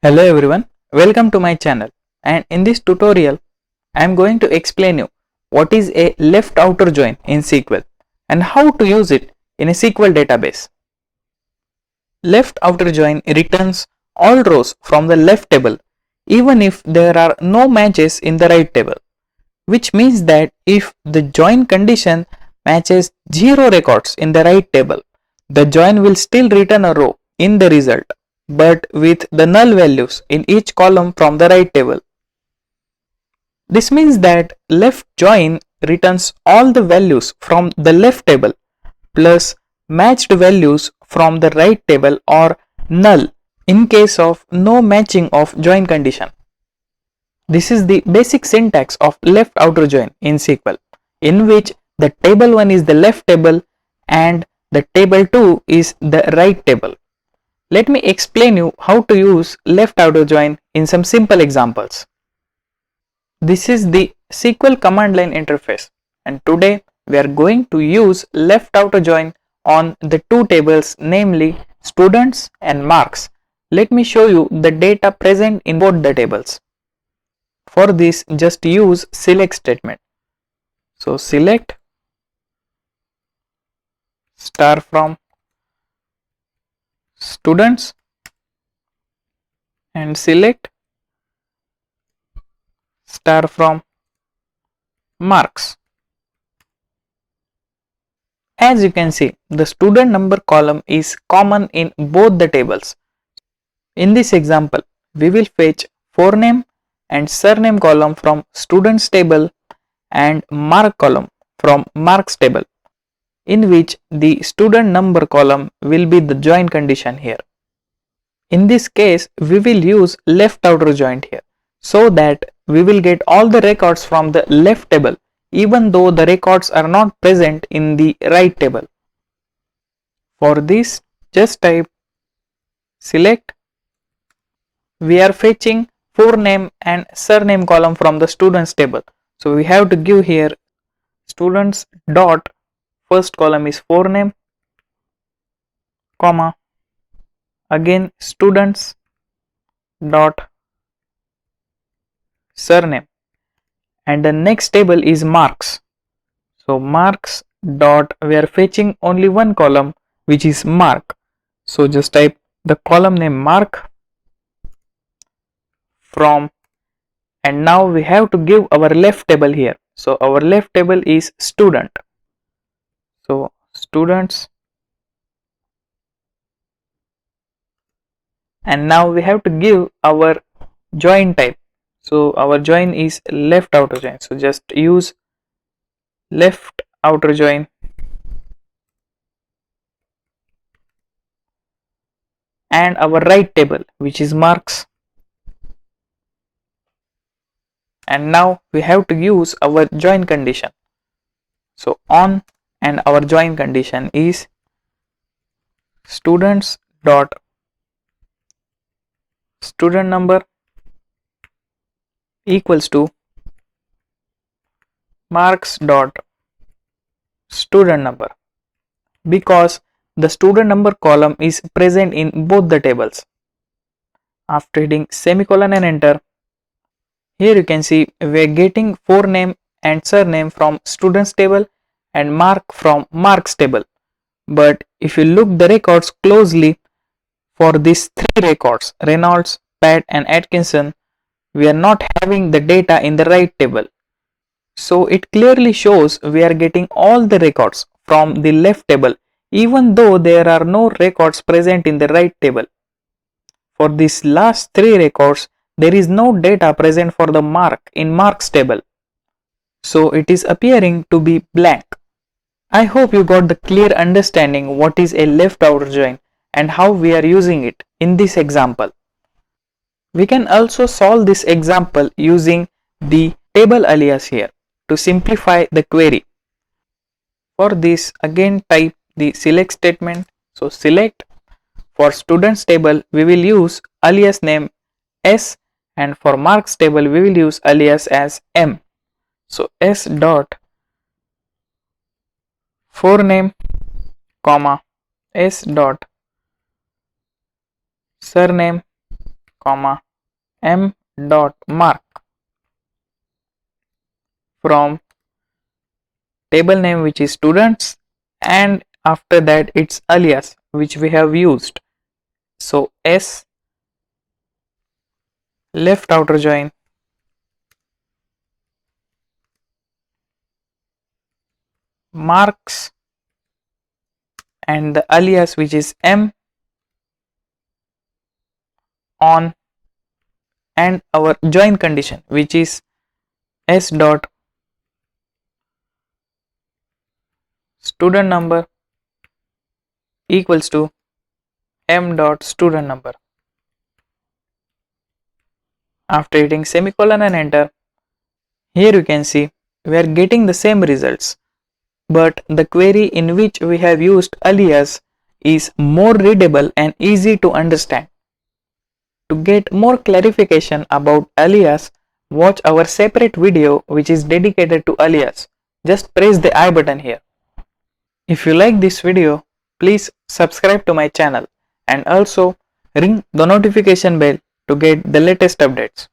Hello everyone, welcome to my channel, and in this tutorial I am going to explain you what is a left outer join in SQL and how to use it in a SQL database. Left outer join returns all rows from the left table even if there are no matches in the right table, which means that if the join condition matches 0 records in the right table, the join will still return a row in the result, but with the null values in each column from the right table. This means that left join returns all the values from the left table plus matched values from the right table or null in case of no matching of join condition. This is the basic syntax of left outer join in SQL, in which the table 1 is the left table and the table 2 is the right table. Let me explain you how to use left outer join in some simple examples. This is the SQL command line interface, and today we are going to use left outer join on the two tables, namely students and marks. Let me show you the data present in both the tables. For this, just use select statement. So select star from students and select star from marks. As you can see, the student number column is common in both the tables. In this example, we will fetch forename and surname column from students table and mark column from marks table, in which the student number column will be the join condition here. In this case, we will use left outer join here, so that we will get all the records from the left table even though the records are not present in the right table. For this, just type select. We are fetching forename and surname column from the students table, so we have to give here students dot first column is forename, comma, again students dot surname, and the next table is marks. So marks dot, we are fetching only one column which is mark, so just type the column name mark from, and now we have to give our left table here. So our left table is student, so students, and now we have to give our join type. So our join is left outer join, so just use left outer join, and our right table which is marks, and now we have to use our join condition. So on, and our join condition is students dot student number equals to marks dot student number, because the student number column is present in both the tables. After hitting semicolon and enter, here you can see we are getting forename and surname from students table and mark from marks table. But if you look the records closely, for these three records, Reynolds, Pat and Atkinson, we are not having the data in the right table. So it clearly shows we are getting all the records from the left table even though there are no records present in the right table. For these last three records, there is no data present for the mark in marks table, so it is appearing to be blank. I hope you got the clear understanding what is a left outer join and how we are using it in this example. We can also solve this example using the table alias here to simplify the query. For this, again type the select statement. So select, for students table we will use alias name S, and for marks table we will use alias as M. So S dot forename, comma, S dot surname, comma, m dot mark from table name which is students, and after that its alias which we have used. So s left outer join marks and the alias which is m on, and our join condition which is s dot student number equals to m dot student number. After hitting semicolon and enter, here you can see we are getting the same results, but the query in which we have used alias is more readable and easy to understand. To get more clarification about alias, watch our separate video which is dedicated to alias. Just press the I button here. If you like this video, please subscribe to my channel and also ring the notification bell to get the latest updates.